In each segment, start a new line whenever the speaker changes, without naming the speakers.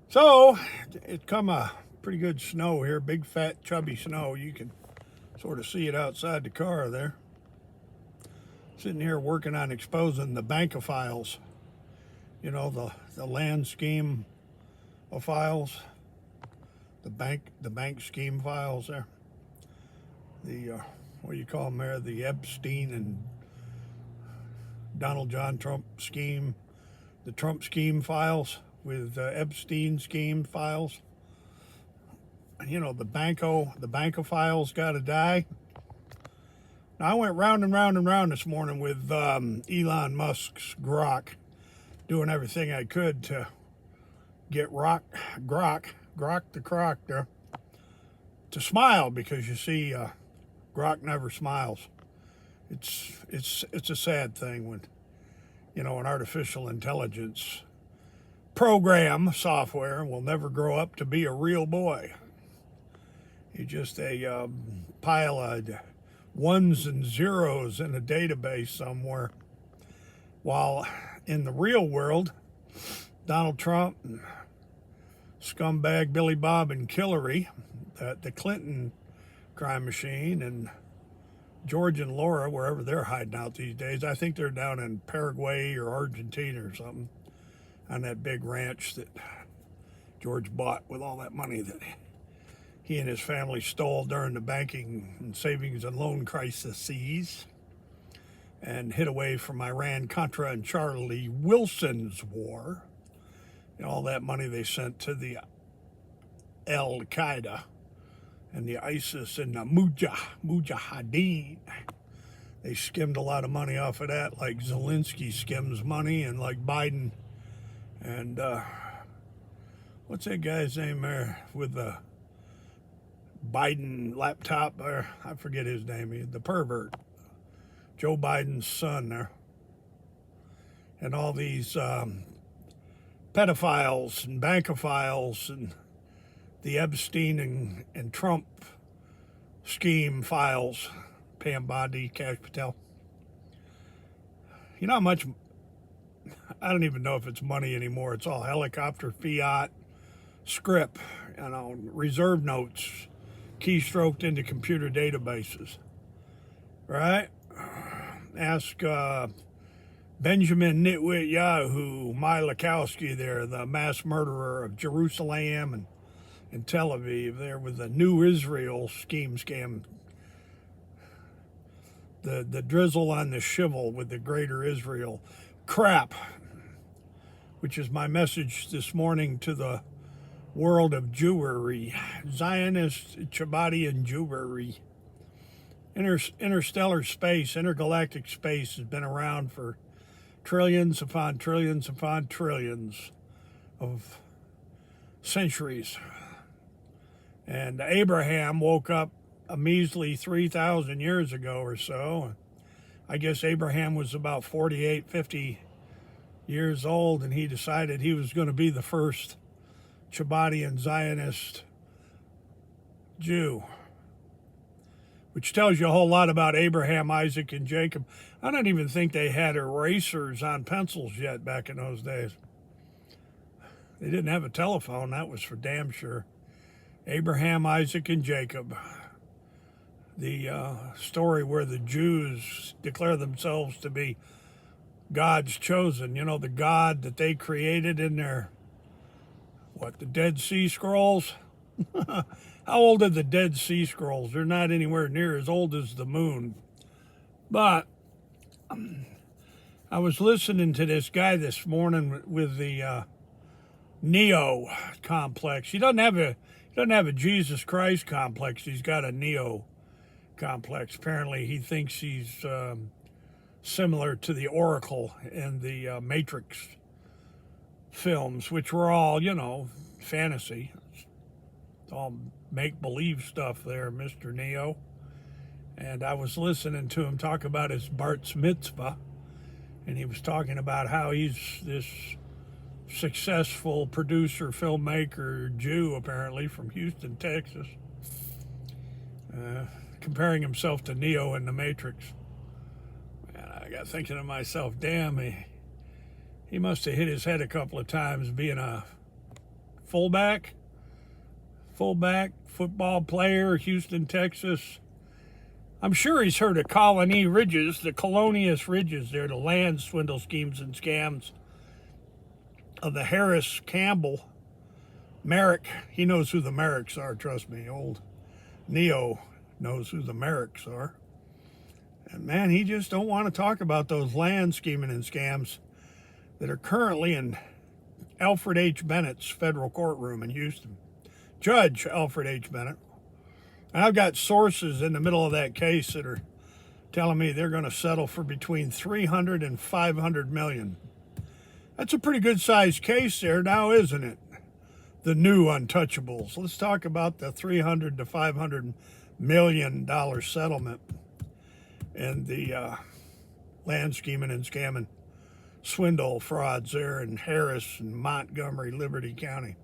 So it come a pretty good snow here, big fat chubby snow. You can sort of see it outside the car there. Sitting here working on exposing the BankOPhiles. You know, the land scheme of files, the bank scheme files there. The what do you call them there? The Epstein and Donald John Trump scheme, the Trump scheme files with Epstein scheme files. You know, the BankOPhiles got to die. Now, I went round and round and round this morning with Elon Musk's Grok, doing everything I could to get Grok the Croc there to smile, because you see, Grok never smiles. It's a sad thing when, you know, an artificial intelligence program software will never grow up to be a real boy. He's just a pile of ones and zeros in a database somewhere. While in the real world, Donald Trump and scumbag Billy Bob and Hillary, the Clinton crime machine, and George and Laura, wherever they're hiding out these days. I think they're down in Paraguay or Argentina or something, on that big ranch that George bought with all that money that he and his family stole during the banking and savings and loan crises, and hid away from Iran-Contra and Charlie Wilson's war. You know, all that money they sent to the Al-Qaeda and the ISIS and the Mujahideen. They skimmed a lot of money off of that, like Zelensky skims money, and like Biden. And what's that guy's name there with the Biden laptop? I forget his name. The pervert, Joe Biden's son there. And all these pedophiles and BankOPhiles and the Epstein and Trump scheme files. Pam Bondi, Cash Patel. You know how much, I don't even know if it's money anymore. It's all helicopter, fiat, script, you know, reserve notes, keystroked into computer databases, right? Ask Benjamin Nitwit Yahoo, Milakowski there, the mass murderer of Jerusalem and Tel Aviv there, with the New Israel scam. The drizzle on the shivel with the Greater Israel crap, which is my message this morning to the world of Jewry, Zionist Chabadian Jewry. Interstellar space, intergalactic space has been around for trillions upon trillions upon trillions of centuries. And Abraham woke up a measly 3,000 years ago or so. I guess Abraham was about 48, 50 years old, and he decided he was going to be the first Chabadian Zionist Jew, which tells you a whole lot about Abraham, Isaac, and Jacob. I don't even think they had erasers on pencils yet back in those days. They didn't have a telephone, that was for damn sure. Abraham, Isaac, and Jacob. The story where the Jews declare themselves to be God's chosen. You know, the God that they created in their, the Dead Sea Scrolls? How old are the Dead Sea Scrolls? They're not anywhere near as old as the moon. But I was listening to this guy this morning with the Neo complex. He doesn't have a Jesus Christ complex. He's got a Neo complex. Apparently, he thinks he's similar to the Oracle in the Matrix films, which were all, you know, fantasy. It's all make-believe stuff there, Mr. Neo. And I was listening to him talk about his Bart's Mitzvah, and he was talking about how he's this successful producer, filmmaker, Jew, apparently, from Houston, Texas, comparing himself to Neo in the Matrix. And I got thinking to myself, damn, he must have hit his head a couple of times being a fullback, football player, Houston, Texas. I'm sure he's heard of Colony Ridges, the Colonius Ridges there, the land swindle schemes and scams of the Harris Campbell Merrick. He knows who the Merricks are, trust me. Old Neo knows who the Merricks are. And man, he just don't want to talk about those land scheming and scams that are currently in Alfred H. Bennett's federal courtroom in Houston. Judge Alfred H. Bennett. And I've got sources in the middle of that case that are telling me they're going to settle for between 300 and 500 million. That's a pretty good sized case there now, isn't it? The new untouchables. Let's talk about the 300 to 500 million dollar settlement and the land scheming and scamming swindle frauds there in Harris and Montgomery, Liberty County.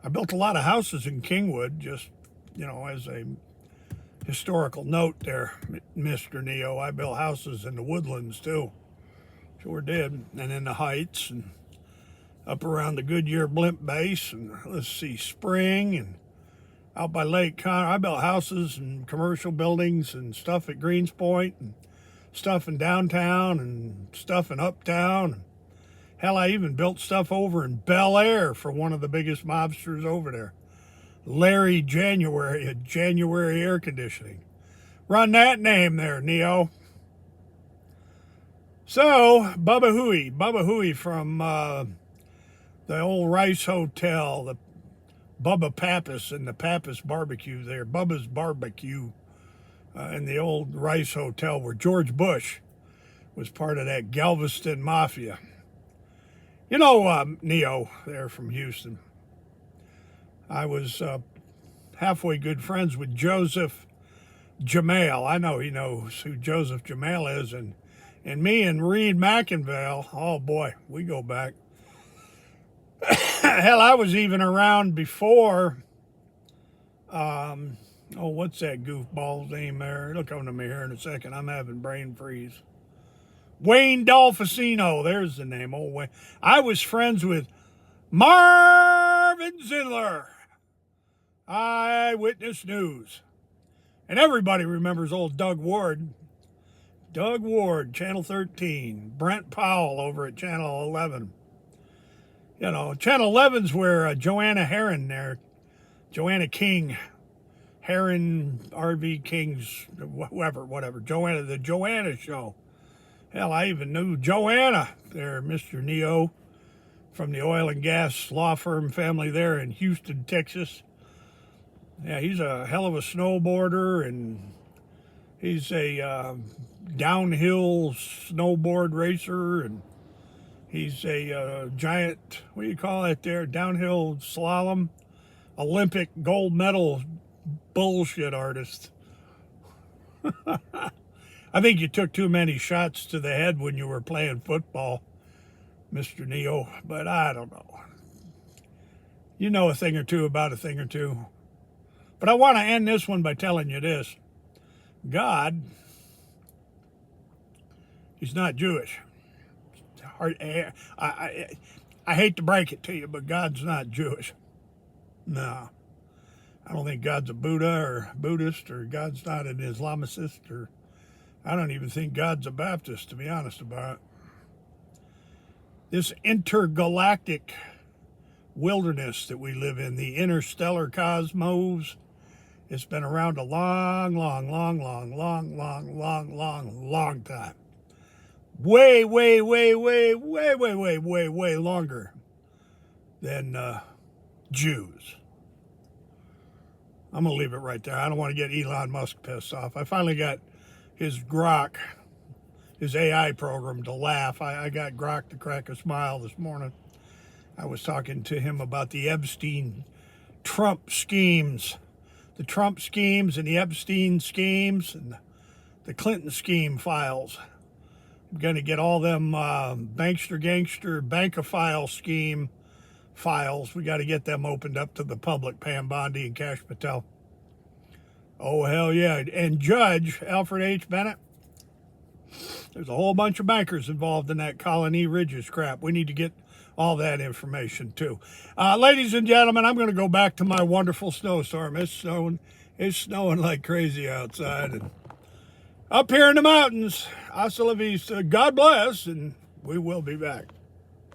I built a lot of houses in Kingwood, just, as a historical note there, Mr. Neo. I built houses in the Woodlands too. Sure did. And in the Heights and up around the Goodyear Blimp Base and Spring and out by Lake Connor. I built houses and commercial buildings and stuff at Greens Point and stuff in downtown and stuff in uptown. Hell, I even built stuff over in Bel Air for one of the biggest mobsters over there. Larry January at January Air Conditioning. Run that name there, Neo. So, Bubba Hooey from the old Rice Hotel, the Bubba Pappas and the Pappas Barbecue there, Bubba's Barbecue in the old Rice Hotel where George Bush was part of that Galveston Mafia. Neo there from Houston. I was halfway good friends with Joseph Jamal. I know he knows who Joseph Jamal is. And me and Reed McInville, oh boy, we go back. Hell, I was even around before, what's that goofball's name there? It'll come to me here in a second. I'm having brain freeze. Wayne Dolphicino, there's the name, old Wayne. I was friends with Marvin Zindler, Eyewitness News. And everybody remembers old Doug Ward. Doug Ward, Channel 13. Brent Powell over at Channel 11. Channel 11's where Joanna Herron there, Joanna King, Herron, R.V. King's, whatever, Joanna, the Joanna Show. Hell, I even knew Joanna there, Mr. Neo, from the oil and gas law firm family there in Houston, Texas. Yeah, he's a hell of a snowboarder, and he's a downhill snowboard racer, and he's a giant, what do you call it there, downhill slalom, Olympic gold medal bullshit artist. I think you took too many shots to the head when you were playing football, Mr. Neo, but I don't know. You know a thing or two about a thing or two. But I want to end this one by telling you this. God, he's not Jewish. I hate to break it to you, but God's not Jewish. No. I don't think God's a Buddha or Buddhist, or God's not an Islamicist, or I don't even think God's a Baptist, to be honest about it. This intergalactic wilderness that we live in, the interstellar cosmos, it's been around a long time. Way longer than Jews. I'm going to leave it right there. I don't want to get Elon Musk pissed off. I finally got his Grok, his AI program, to laugh. I got Grok to crack a smile this morning. I was talking to him about the Epstein Trump schemes. The Trump schemes and the Epstein schemes and the Clinton scheme files. I'm going to get all them bankster BankOPhileScheme files. We got to get them opened up to the public, Pam Bondi and Cash Patel. Oh, hell yeah. And Judge Alfred H. Bennett, There's a whole bunch of bankers involved in that Colony Ridges crap. We need to get all that information too. Ladies and gentlemen, I'm going to go back to my wonderful snowstorm. It's snowing like crazy outside. And up here in the mountains, hasta la vista. God bless, and we will be back.